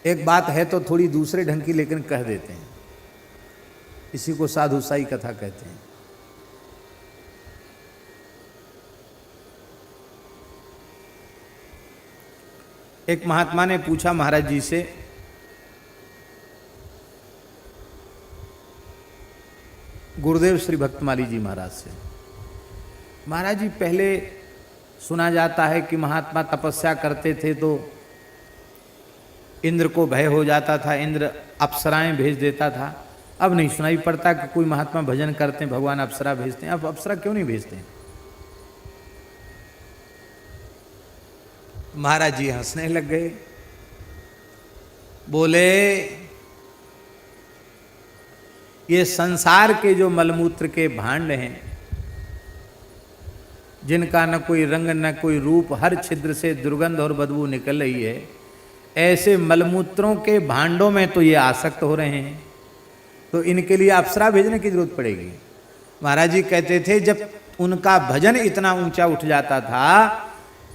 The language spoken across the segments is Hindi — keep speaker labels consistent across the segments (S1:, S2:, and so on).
S1: एक बात है तो थोड़ी दूसरे ढंग की लेकिन कह देते हैं, इसी को साधुसाई कथा कहते हैं। एक महात्मा ने पूछा महाराज जी से, गुरुदेव श्री भक्तमाली जी महाराज से, महाराज जी पहले सुना जाता है कि महात्मा तपस्या करते थे तो इंद्र को भय हो जाता था, इंद्र अप्सराएं भेज देता था। अब नहीं सुनाई पड़ता कि कोई महात्मा भजन करते हैं भगवान अप्सरा भेजते हैं। अब अप्सरा क्यों नहीं भेजते हैं? महाराज जी हंसने लग गए, बोले ये संसार के जो मलमूत्र के भांड हैं, जिनका न कोई रंग न कोई रूप, हर छिद्र से दुर्गंध और बदबू निकल रही है, ऐसे मलमूत्रों के भांडों में तो ये आसक्त हो रहे हैं, तो इनके लिए अप्सरा भेजने की जरूरत पड़ेगी। महाराज जी कहते थे जब उनका भजन इतना ऊंचा उठ जाता था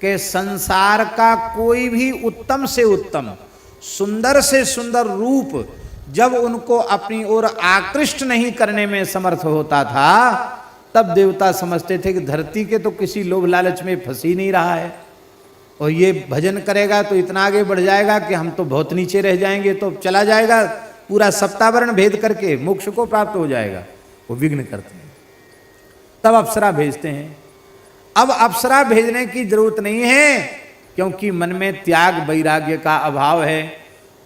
S1: कि संसार का कोई भी उत्तम से उत्तम, सुंदर से सुंदर रूप जब उनको अपनी ओर आकृष्ट नहीं करने में समर्थ होता था, तब देवता समझते थे कि धरती के तो किसी लोभ लालच में फंस ही नहीं रहा है, और ये भजन करेगा तो इतना आगे बढ़ जाएगा कि हम तो बहुत नीचे रह जाएंगे, तो चला जाएगा पूरा सप्तावरण भेद करके मोक्ष को प्राप्त हो जाएगा। वो विघ्न करते हैं, तब अप्सरा भेजते हैं। अब अप्सरा भेजने की जरूरत नहीं है, क्योंकि मन में त्याग वैराग्य का अभाव है,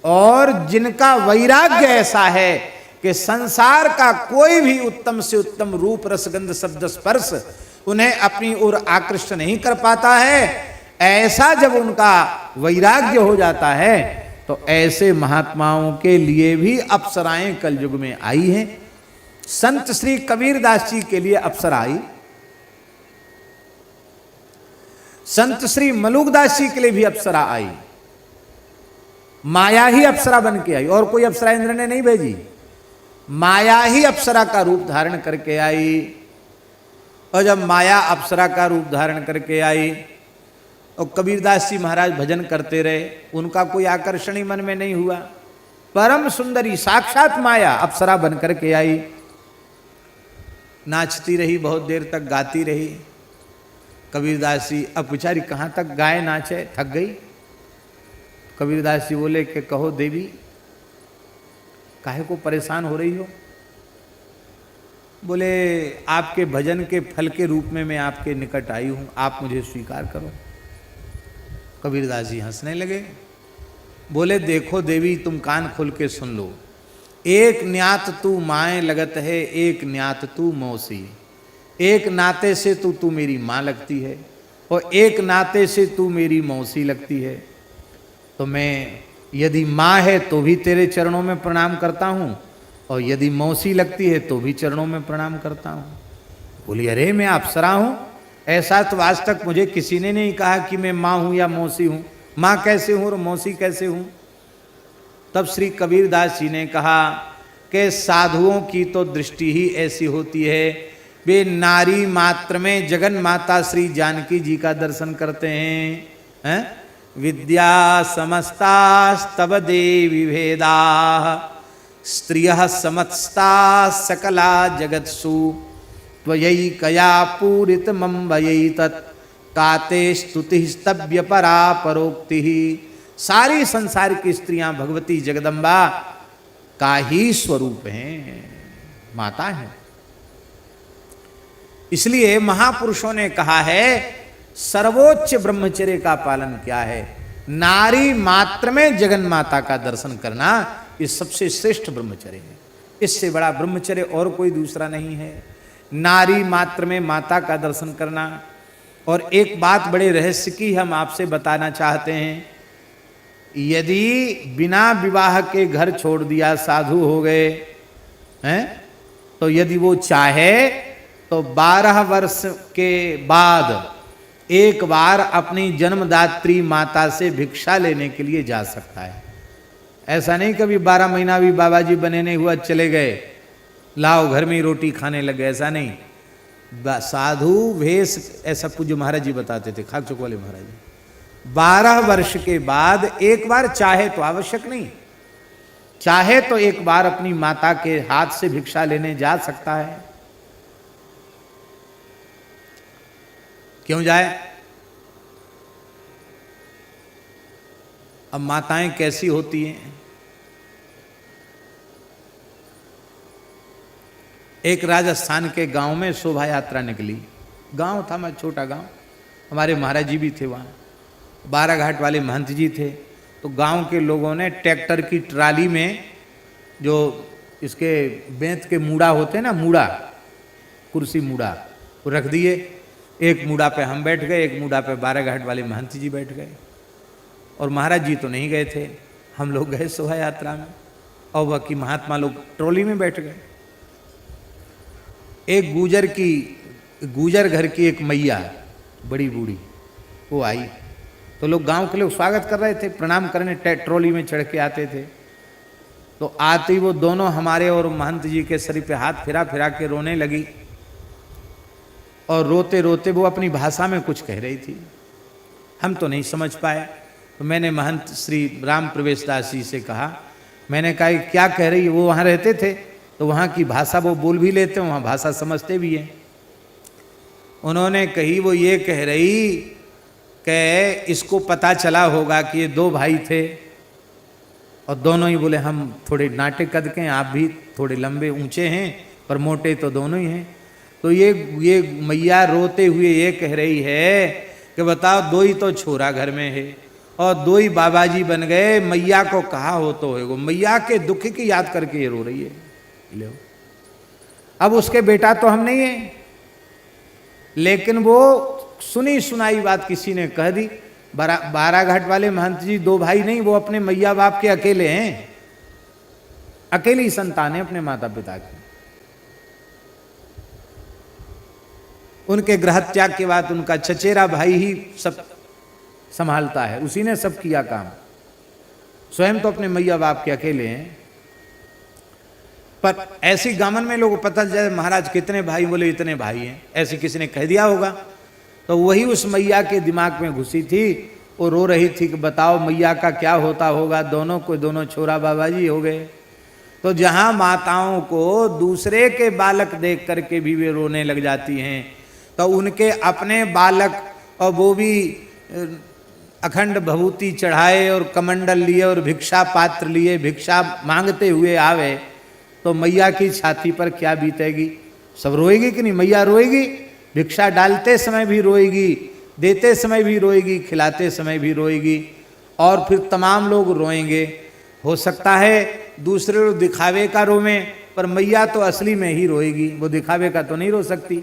S1: और जिनका वैराग्य ऐसा है कि संसार का कोई भी उत्तम से उत्तम रूप, रसगंध, शब्द, स्पर्श उन्हें अपनी ओर आकृष्ट नहीं कर पाता है, ऐसा जब उनका वैराग्य हो जाता है, तो ऐसे महात्माओं के लिए भी अप्सराएं कलयुग में आई हैं। संत श्री कबीरदास जी के लिए अप्सरा आई, संत श्री मलुकदास जी के लिए भी अप्सरा आई। माया ही अप्सरा बन के आई, और कोई अप्सरा इंद्र ने नहीं भेजी, माया ही अप्सरा का रूप धारण करके आई। और जब माया अप्सरा का रूप धारण करके आई और कबीरदास जी महाराज भजन करते रहे, उनका कोई आकर्षण ही मन में नहीं हुआ। परम सुंदरी साक्षात माया अप्सरा बन करके आई, नाचती रही, बहुत देर तक गाती रही। कबीरदास जी अब बेचारी कहाँ तक गाए नाचे, थक गई। कबीरदास जी बोले कि कहो देवी, काहे को परेशान हो रही हो? बोले आपके भजन के फल के रूप में मैं आपके निकट आई हूं, आप मुझे स्वीकार करो। कबीरदास जी हंसने लगे, बोले देखो देवी, तुम कान खोल के सुन लो, एक न्यात तू माए लगत है, एक न्यात तू मौसी। एक नाते से तू मेरी माँ लगती है, और एक नाते से तू मेरी मौसी लगती है। तो मैं यदि माँ है तो भी तेरे चरणों में प्रणाम करता हूँ, और यदि मौसी लगती है तो भी चरणों में प्रणाम करता हूँ। बोली अरे मैं अप्सरा हूँ, ऐसा तो आज तक मुझे किसी ने नहीं कहा कि मैं माँ हूँ या मौसी हूँ। माँ कैसे हूँ और मौसी कैसे हूँ? तब श्री कबीरदास जी ने कहा कि साधुओं की तो दृष्टि ही ऐसी होती है, वे नारी मात्र में जगन माता श्री जानकी जी का दर्शन करते हैं। विद्या समस्तास्तव देवी भेदा, स्त्रियः समस्ता सकला जगत्सु, त्वयि कया पूरित मम्बयि तत्, काते स्तुति स्तव्य परा परोक्ति। सारी संसार की स्त्रियां भगवती जगदम्बा का ही स्वरूप हैं, माता है। इसलिए महापुरुषों ने कहा है सर्वोच्च ब्रह्मचर्य का पालन क्या है? नारी मात्र में जगन माता का दर्शन करना, ये सबसे श्रेष्ठ ब्रह्मचर्य है। इससे बड़ा ब्रह्मचर्य और कोई दूसरा नहीं है, नारी मात्र में माता का दर्शन करना। और एक बात बड़े रहस्य की हम आपसे बताना चाहते हैं, यदि बिना विवाह के घर छोड़ दिया, साधु हो गए हैं, तो यदि वो चाहे तो 12 वर्ष के बाद एक बार अपनी जन्मदात्री माता से भिक्षा लेने के लिए जा सकता है। ऐसा नहीं कभी 12 महीना भी बाबा जी बने नहीं हुआ, चले गए, लाओ घर में ही रोटी खाने लगे, ऐसा नहीं। साधु वेश, ऐसा पूज्य महाराज जी बताते थे, खाक चौक वाले महाराज जी, 12 वर्ष के बाद एक बार चाहे तो, आवश्यक नहीं, चाहे तो एक बार अपनी माता के हाथ से भिक्षा लेने जा सकता है। क्यों जाए? अब माताएं कैसी होती हैं? एक राजस्थान के गांव में शोभा यात्रा निकली। गांव था, मैं छोटा गांव, हमारे महाराज जी भी थे वहाँ, 12 घाट वाले महंत जी थे। तो गांव के लोगों ने ट्रैक्टर की ट्राली में जो इसके बेंत के मूड़ा होते हैं ना, मूड़ा, कुर्सी मूड़ा, वो रख दिए। एक मूड़ा पे हम बैठ गए, एक मूड़ा पे 12 घाट वाले महंत जी बैठ गए। और महाराज जी तो नहीं गए थे, हम लोग गए शोभा यात्रा में, और बाकी महात्मा लोग ट्रॉली में बैठ गए। एक गुजर घर की एक मैया, बड़ी बूढ़ी, वो आई। तो लोग, गांव के लोग स्वागत कर रहे थे, प्रणाम करने ट्रॉली में चढ़ के आते थे। तो आते ही वो दोनों हमारे और महंत जी के शरीर पे हाथ फिरा फिरा के रोने लगी, और रोते रोते वो अपनी भाषा में कुछ कह रही थी, हम तो नहीं समझ पाए। तो मैंने महंत श्री राम प्रवेश दास जी से कहा, मैंने कहा क्या कह रही है? वो वहाँ रहते थे तो वहाँ की भाषा वो बोल भी लेते हैं, वहाँ भाषा समझते भी हैं। उन्होंने कही, वो ये कह रही कि इसको पता चला होगा कि ये 2 भाई थे, और दोनों ही बोले हम थोड़े नाटे कद के हैं, आप भी थोड़े लंबे ऊंचे हैं, पर मोटे तो दोनों ही हैं। तो ये मैया रोते हुए ये कह रही है कि बताओ, 2 ही तो छोरा घर में है और 2 ही बाबा जी बन गए, मैया को कहा हो तो है। वो मैया के दुख की याद करके ये रो रही है। लो, अब उसके बेटा तो हम नहीं है, लेकिन वो सुनी सुनाई बात किसी ने कह दी। 12 घाट वाले महंत जी 2 भाई नहीं, वो अपने मैया बाप के अकेले हैं, अकेली संतान है अपने माता पिता की। उनके गृह त्याग के बाद उनका चचेरा भाई ही सब संभालता है, उसी ने सब किया काम, स्वयं तो अपने मैया बाप के अकेले हैं। पर ऐसी गामन में लोगों को पता चल जाए महाराज कितने भाई, बोले इतने भाई हैं, ऐसे किसी ने कह दिया होगा। तो वही उस मैया के दिमाग में घुसी थी, वो रो रही थी कि बताओ मैया का क्या होता होगा, दोनों को दोनों छोरा बाबा जी हो गए। तो जहां माताओं को दूसरे के बालक देख करके भी वे रोने लग जाती हैं, तो उनके अपने बालक, और वो भी अखंड भभूति चढ़ाए और कमंडल लिए और भिक्षा पात्र लिए भिक्षा मांगते हुए आवे, तो मैया की छाती पर क्या बीतेगी? सब रोएगी कि नहीं? मैया रोएगी, भिक्षा डालते समय भी रोएगी, देते समय भी रोएगी, खिलाते समय भी रोएगी, और फिर तमाम लोग रोएंगे। हो सकता है दूसरे लोग दिखावे का रोवें, पर मैया तो असली में ही रोएगी, वो दिखावे का तो नहीं रो सकती।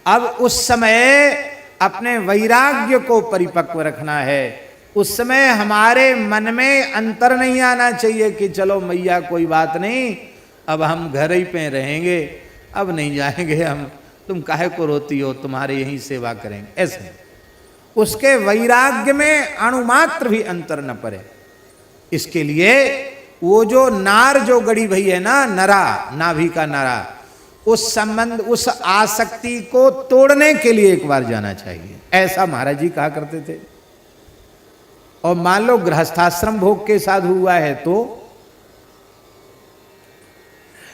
S1: अब उस समय अपने वैराग्य को परिपक्व रखना है। उस समय हमारे मन में अंतर नहीं आना चाहिए कि चलो मैया कोई बात नहीं, अब हम घर ही पे रहेंगे, अब नहीं जाएंगे हम, तुम काहे को रोती हो, तुम्हारे यहीं सेवा करेंगे, ऐसे उसके वैराग्य में अणुमात्र भी अंतर न पड़े। इसके लिए वो जो नार जो गड़ी भई है ना, नरा, नाभि का नरा, उस संबंध, उस आसक्ति को तोड़ने के लिए एक बार जाना चाहिए, ऐसा महाराज जी कहा करते थे। और मान लो गृहस्थाश्रम भोग के साधु हुआ है, तो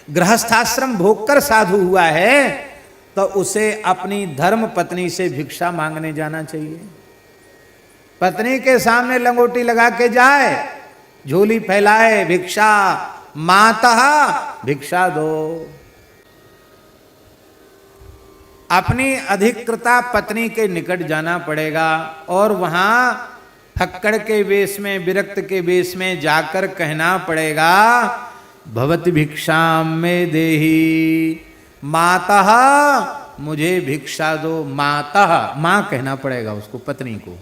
S1: गृहस्थाश्रम भोग कर साधु हुआ है, तो उसे अपनी धर्म पत्नी से भिक्षा मांगने जाना चाहिए। पत्नी के सामने लंगोटी लगा के जाए, झोली फैलाए, भिक्षा माता भिक्षा दो। अपनी अधिकृता पत्नी के निकट जाना पड़ेगा, और वहां फक्कड़ के वेश में, विरक्त के वेश में जाकर कहना पड़ेगा, भवति भिक्षाम में देही, माता मुझे भिक्षा दो। माता, मां कहना पड़ेगा उसको, पत्नी को।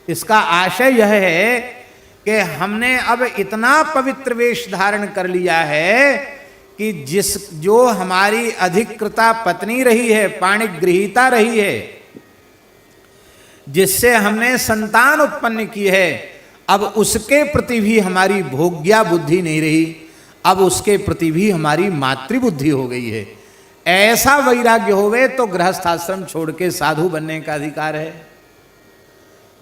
S1: इसका आशय यह है कि हमने अब इतना पवित्र वेश धारण कर लिया है कि जो हमारी अधिकृता पत्नी रही है, पाणिगृहीता रही है, जिससे हमने संतान उत्पन्न की है, अब उसके प्रति भी हमारी भोग्या बुद्धि नहीं रही, अब उसके प्रति भी हमारी मातृबुद्धि हो गई है। ऐसा वैराग्य होवे तो गृहस्थाश्रम छोड़ के साधु बनने का अधिकार है।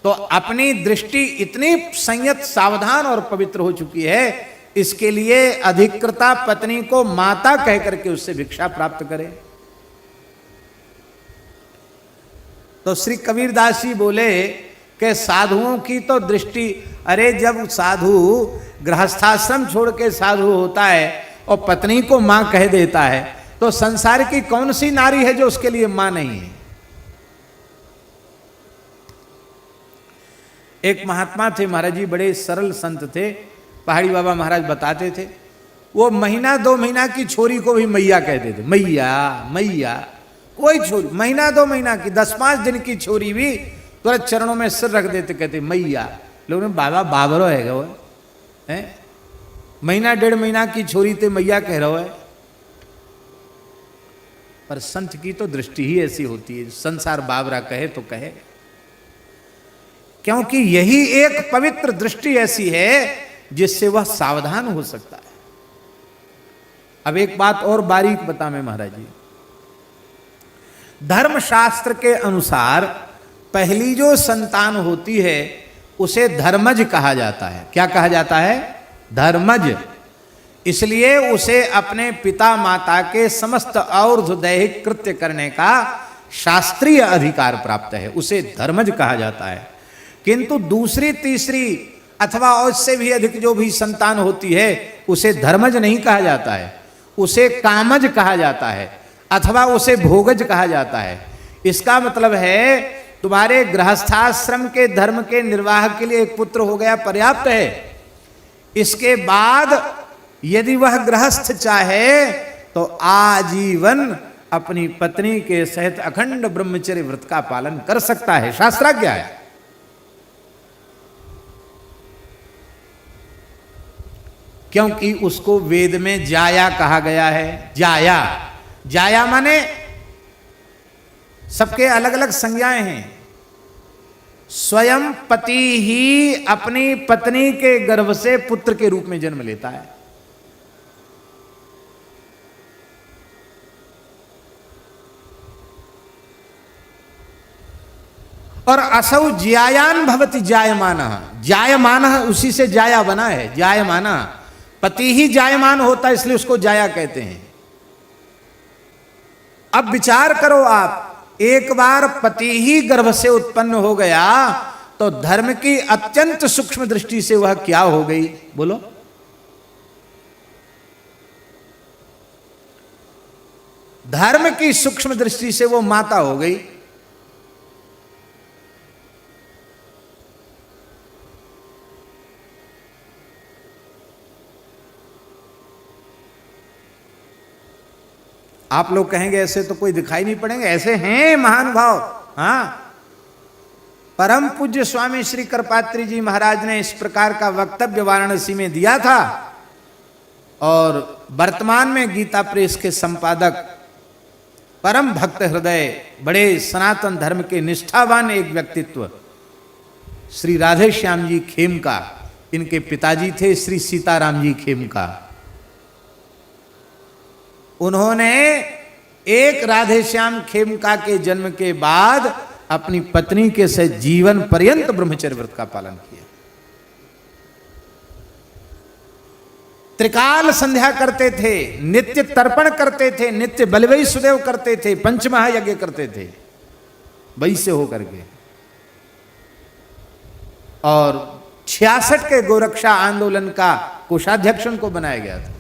S1: तो अपनी दृष्टि इतनी संयत, सावधान और पवित्र हो चुकी है, इसके लिए अधिकृता पत्नी को माता कह करके उससे भिक्षा प्राप्त करे। तो श्री कबीरदास जी बोले कि साधुओं की तो दृष्टि, अरे जब साधु गृहस्थाश्रम छोड़ के साधु होता है और पत्नी को मां कह देता है, तो संसार की कौन सी नारी है जो उसके लिए मां नहीं है। एक महात्मा थे महाराज जी, बड़े सरल संत थे, पहाड़ी बाबा महाराज बताते थे, वो महीना 2 महीना की छोरी को भी मैया कहते थे। मैया मैया, कोई छोरी महीना 2 महीना की, 10-5 दिन की छोरी भी तुरंत चरणों में सिर रख देते, कहते मैया। लोगों ने बाबा बाबरो है वो है, महीना 1.5 महीना की छोरी ते मैया कह रहा है। पर संत की तो दृष्टि ही ऐसी होती है, संसार बाबरा कहे तो कहे, क्योंकि यही एक पवित्र दृष्टि ऐसी है जिससे वह सावधान हो सकता है। अब एक बात और बारीक बता मैं महाराज जी, धर्मशास्त्र के अनुसार पहली जो संतान होती है उसे धर्मज कहा जाता है। क्या कहा जाता है? धर्मज। इसलिए उसे अपने पिता माता के समस्त और दैहिक कृत्य करने का शास्त्रीय अधिकार प्राप्त है, उसे धर्मज कहा जाता है। किंतु दूसरी, तीसरी अथवा उससे भी अधिक जो भी संतान होती है उसे धर्मज नहीं कहा जाता है, उसे कामज कहा जाता है अथवा उसे भोगज कहा जाता है। इसका मतलब है तुम्हारे गृहस्थाश्रम के धर्म के निर्वाह के लिए एक पुत्र हो गया पर्याप्त है। इसके बाद यदि वह गृहस्थ चाहे तो आजीवन अपनी पत्नी के सहित अखंड ब्रह्मचर्य व्रत का पालन कर सकता है। शास्त्राज्ञा है। क्योंकि उसको वेद में जाया कहा गया है। जाया, जाया माने सबके अलग अलग संज्ञाएं हैं। स्वयं पति ही अपनी पत्नी के गर्भ से पुत्र के रूप में जन्म लेता है। और असौ ज्यायान भवति जायमानः, जायमानः उसी से जाया बना है। जायमानः, पति ही जायमान होता है इसलिए उसको जाया कहते हैं। अब विचार करो आप, एक बार पति ही गर्भ से उत्पन्न हो गया तो धर्म की अत्यंत सूक्ष्म दृष्टि से वह क्या हो गई बोलो? धर्म की सूक्ष्म दृष्टि से वो माता हो गई। आप लोग कहेंगे ऐसे तो कोई दिखाई नहीं पड़ेंगे, ऐसे हैं महानुभाव। हाँ, परम पूज्य स्वामी श्री करपात्री जी महाराज ने इस प्रकार का वक्तव्य वाराणसी में दिया था। और वर्तमान में गीता प्रेस के संपादक परम भक्त हृदय, बड़े सनातन धर्म के निष्ठावान एक व्यक्तित्व श्री राधे श्याम जी खेमका, इनके पिताजी थे श्री सीताराम जी खेमका। उन्होंने एक राधे श्याम खेमका के जन्म के बाद अपनी पत्नी के साथ जीवन पर्यंत ब्रह्मचर्य व्रत का पालन किया। त्रिकाल संध्या करते थे, नित्य तर्पण करते थे, नित्य बलवई सुदेव करते थे, पंचमहायज्ञ करते थे वैसे होकर के। और 66 के गोरक्षा आंदोलन का कोषाध्यक्ष को बनाया गया था।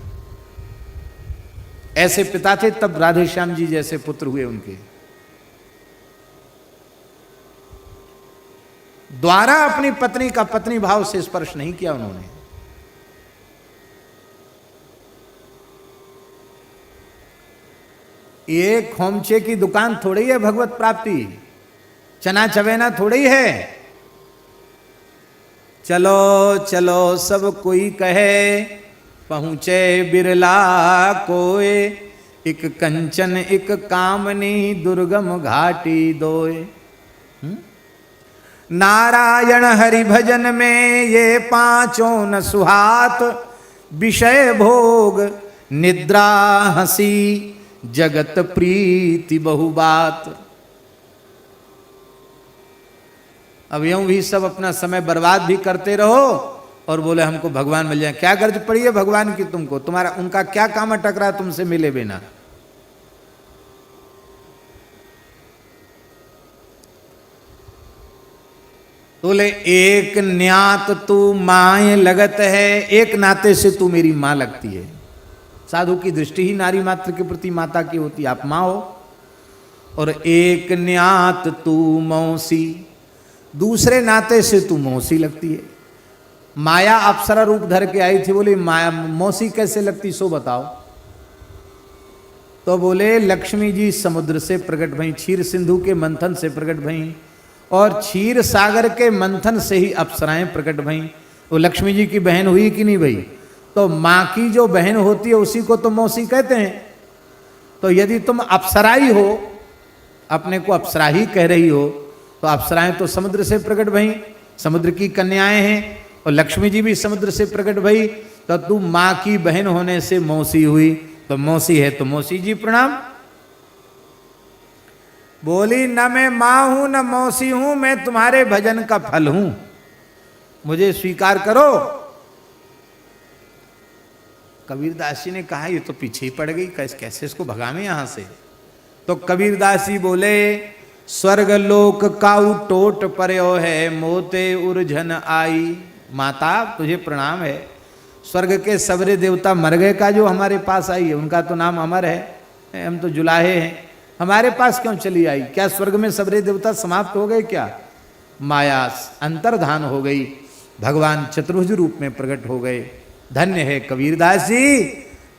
S1: ऐसे पिता थे, तब राधे श्याम जी जैसे पुत्र हुए उनके द्वारा। अपनी पत्नी का पत्नी भाव से स्पर्श नहीं किया उन्होंने। ये खोमचे की दुकान थोड़ी है भगवत प्राप्ति, चना चवेना थोड़ी है। चलो चलो सब कोई कहे, पहुँचे बिरला कोय, एक कंचन एक कामनी दुर्गम घाटी दोय। नारायण हरि भजन में ये पांचों न सुहात, विषय भोग निद्रा हंसी जगत प्रीति बहुबात। अब यूं भी सब अपना समय बर्बाद भी करते रहो और बोले हमको भगवान मिल जाए। क्या गर्ज पड़ी है भगवान की तुमको? तुम्हारा उनका क्या काम अटक रहा है तुमसे मिले बिना? बोले एक न्यात तू माए लगत है, एक नाते से तू मेरी मां लगती है। साधु की दृष्टि ही नारी मात्र के प्रति माता की होती, आप मां हो। और एक न्यात तू मौसी, दूसरे नाते से तू मौसी लगती है। माया अप्सरा रूप धर के आई थी, बोली माया मौसी कैसे लगती सो बताओ। तो बोले लक्ष्मी जी समुद्र से प्रकट भई, क्षीर सिंधु के मंथन से प्रकट भई, और क्षीर सागर के मंथन से ही अप्सराएं प्रकट भई। वो लक्ष्मी जी की बहन हुई कि नहीं भई? तो माँ की जो बहन होती है उसी को तो मौसी कहते हैं। तो यदि तुम अप्सरा ही हो, अपने को अप्सरा ही कह रही हो, तो अप्सराएं तो समुद्र से प्रकट भई, समुद्र की कन्याएं हैं, और लक्ष्मी जी भी समुद्र से प्रकट भई, तो तू माँ की बहन होने से मौसी हुई। तो मौसी है तो मौसी जी प्रणाम। बोली न मैं माँ हूं न मौसी हूं, मैं तुम्हारे भजन का फल हूं, मुझे स्वीकार करो। कबीरदास जी ने कहा ये तो पीछे ही पड़ गई, कैसे इसको भगावे यहां से। तो कबीरदास जी बोले स्वर्ग लोक काऊ टोट पर्यो है, मोते उर्झन आई। माता तुझे प्रणाम है, स्वर्ग के सबरे देवता मर गए का जो हमारे पास आई है, उनका तो नाम अमर है, हम तो जुलाहे हैं, हमारे पास क्यों चली आई? क्या स्वर्ग में सबरे देवता समाप्त हो गए क्या? माया अंतर्धान हो गई, भगवान चतुर्भुज रूप में प्रकट हो गए। धन्य है कबीरदास जी,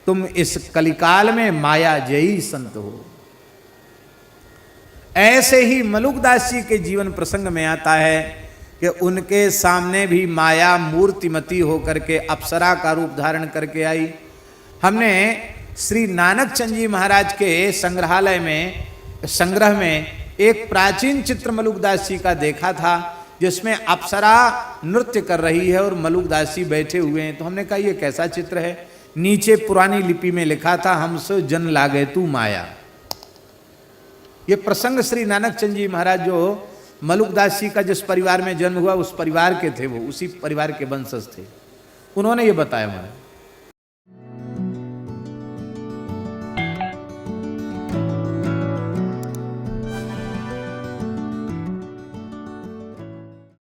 S1: तुम इस कलिकाल में माया जयी संत हो। ऐसे ही मलुकदास जी के जीवन प्रसंग में आता है कि उनके सामने भी माया मूर्तिमती होकर के अप्सरा का रूप धारण करके आई। हमने श्री नानक चंद जी महाराज के संग्रहालय में संग्रह में एक प्राचीन चित्र मलुकदास जी का देखा था, जिसमें अप्सरा नृत्य कर रही है और मलुकदास जी बैठे हुए हैं। तो हमने कहा ये कैसा चित्र है? नीचे पुरानी लिपि में लिखा था हमसे जन लागे तू माया। ये प्रसंग श्री नानक चंद जी महाराज जो मलुकदास जी का जिस परिवार में जन्म हुआ उस परिवार के थे, वो उसी परिवार के वंशज थे, उन्होंने ये बताया हमारा।